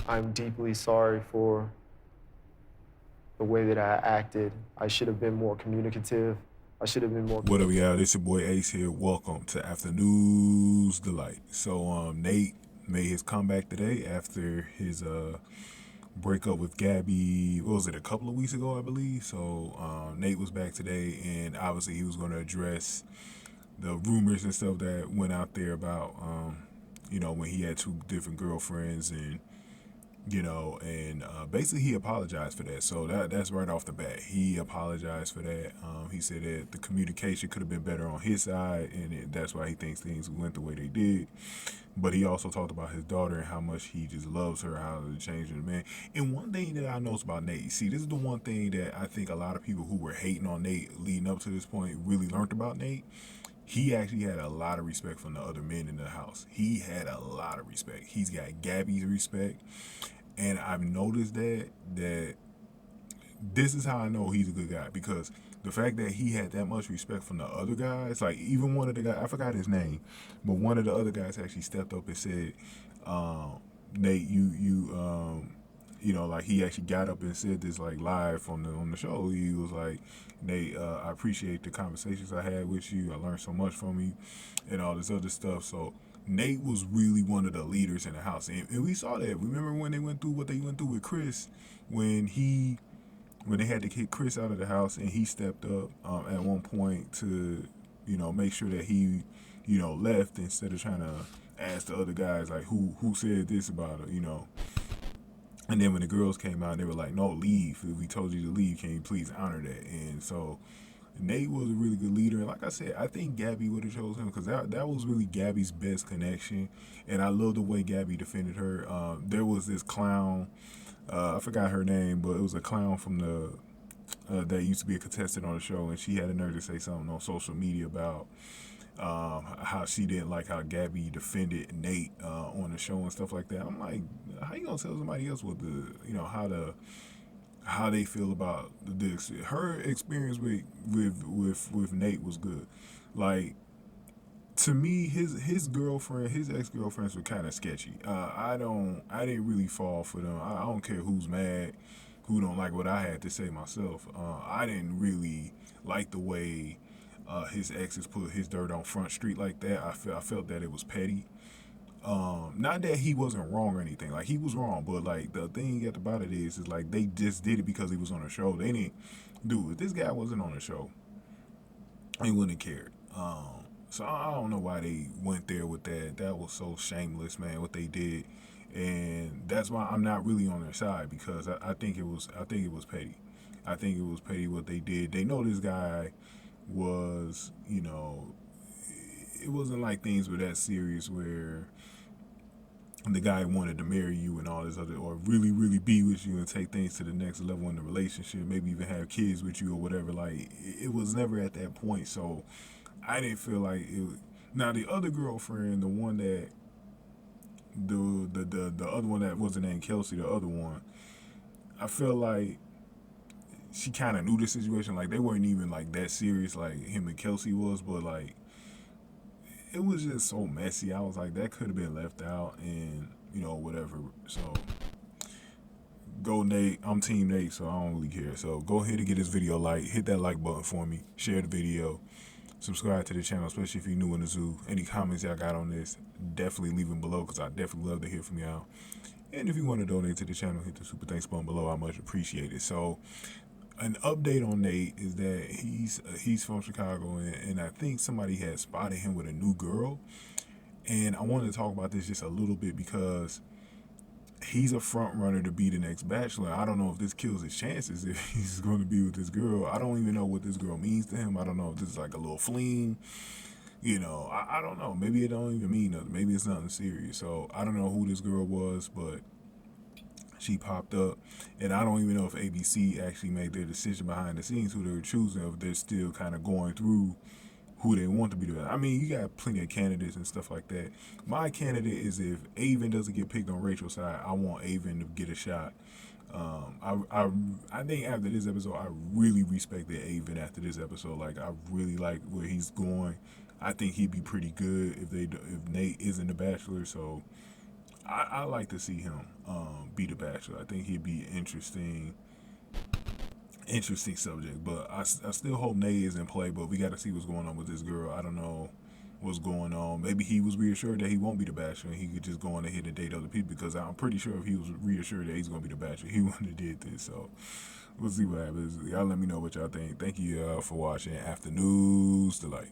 I'm deeply sorry for the way that I acted. I should have been more communicative. I should have been more. What up, y'all? This your boy Ace here. Welcome to Afternoons Delight. So, Nate made his comeback today after his breakup with Gabby. What was it? A couple of weeks ago, I believe. So, Nate was back today, and obviously he was going to address the rumors and stuff that went out there about, when he had two different girlfriends and basically he apologized for that. So that's right off the bat. He apologized for that. He said that the communication could have been better on his side, and that's why he thinks things went the way they did. But he also talked about his daughter and how much he just loves her, how it changed the man. And one thing that I noticed about Nate, see, this is the one thing that I think a lot of people who were hating on Nate leading up to this point really learned about Nate. He actually had a lot of respect from the other men in the house. He had a lot of respect. He's got Gabby's respect. And I've noticed that this is how I know he's a good guy, because the fact that he had that much respect from the other guys, like even one of the guys, I forgot his name, but one of the other guys actually stepped up and said, Nate, like he actually got up and said this like live on the show. He was like, Nate, I appreciate the conversations I had with you. I learned so much from you, and all this other stuff. So Nate was really one of the leaders in the house, and we saw that. Remember when they went through what they went through with Chris, when they had to kick Chris out of the house, and he stepped up at one point to, make sure that he, left instead of trying to ask the other guys like who said this about her. And then when the girls came out, they were like, "No, leave. If we told you to leave, can you please honor that?" And so Nate was a really good leader. And like I said, I think Gabby would have chosen him because that was really Gabby's best connection. And I love the way Gabby defended her. There was this clown, I forgot her name, but it was a clown from the that used to be a contestant on the show, and she had a nerve to say something on social media about how she didn't like how Gabby defended Nate on the show and stuff like that. I'm like, how you gonna tell somebody else what how they feel about this? Her experience with Nate was good. Like, to me, his ex girlfriends were kind of sketchy. I didn't really fall for them. I don't care who's mad, who don't like what I had to say myself. I didn't really like the way his exes put his dirt on Front Street like that. I felt that it was petty. Not that he wasn't wrong or anything. Like, he was wrong, but like the thing about it is like they just did it because he was on the show. They didn't do it. If this guy wasn't on the show, they wouldn't have cared. So I don't know why they went there with that. That was so shameless, man. What they did, and that's why I'm not really on their side, because I think it was petty. I think it was petty what they did. They know this guy was, it wasn't like things were that serious where the guy wanted to marry you and all this other, or really, really be with you and take things to the next level in the relationship, maybe even have kids with you or whatever. Like, it was never at that point. So I didn't feel like it. Now the other girlfriend, the one that the other one that wasn't named Kelsey, the other one, I feel like she kind of knew the situation. Like, they weren't even like that serious, like him and Kelsey was, but like it was just so messy. I was like, that could have been left out, and whatever. So go Nate. I'm Team Nate, so I don't really care. So go ahead and get this video like, hit that like button for me, share the video, subscribe to the channel, especially if you're new in the zoo. Any comments y'all got on this, definitely leave them below, because I definitely love to hear from y'all. And if you want to donate to the channel, hit the super thanks button below. I much appreciate it. So an update on Nate is that he's from Chicago, and I think somebody had spotted him with a new girl. And I wanted to talk about this just a little bit because he's a front runner to be the next Bachelor. I don't know if this kills his chances if he's going to be with this girl. I don't even know what this girl means to him. I don't know if this is like a little fling. I don't know. Maybe it don't even mean nothing. Maybe it's nothing serious. So I don't know who this girl was, but she popped up, and I don't even know if ABC actually made their decision behind the scenes who they were choosing, or if they're still kind of going through who they want to be there. I mean, you got plenty of candidates and stuff like that. My candidate is, if Avon doesn't get picked on Rachel's side, I want Avon to get a shot. I think after this episode, I really respected Avon after this episode. Like, I really like where he's going. I think he'd be pretty good if Nate isn't the Bachelor. So I like to see him be the Bachelor. I think he'd be interesting subject. But I still hope Nay is in play. But we got to see what's going on with this girl. I don't know what's going on. Maybe he was reassured that he won't be the Bachelor and he could just go on ahead and date other people. Because I'm pretty sure if he was reassured that he's going to be the Bachelor, he wouldn't have did this. So we'll see what happens. Y'all let me know what y'all think. Thank you for watching Afternoons Delight.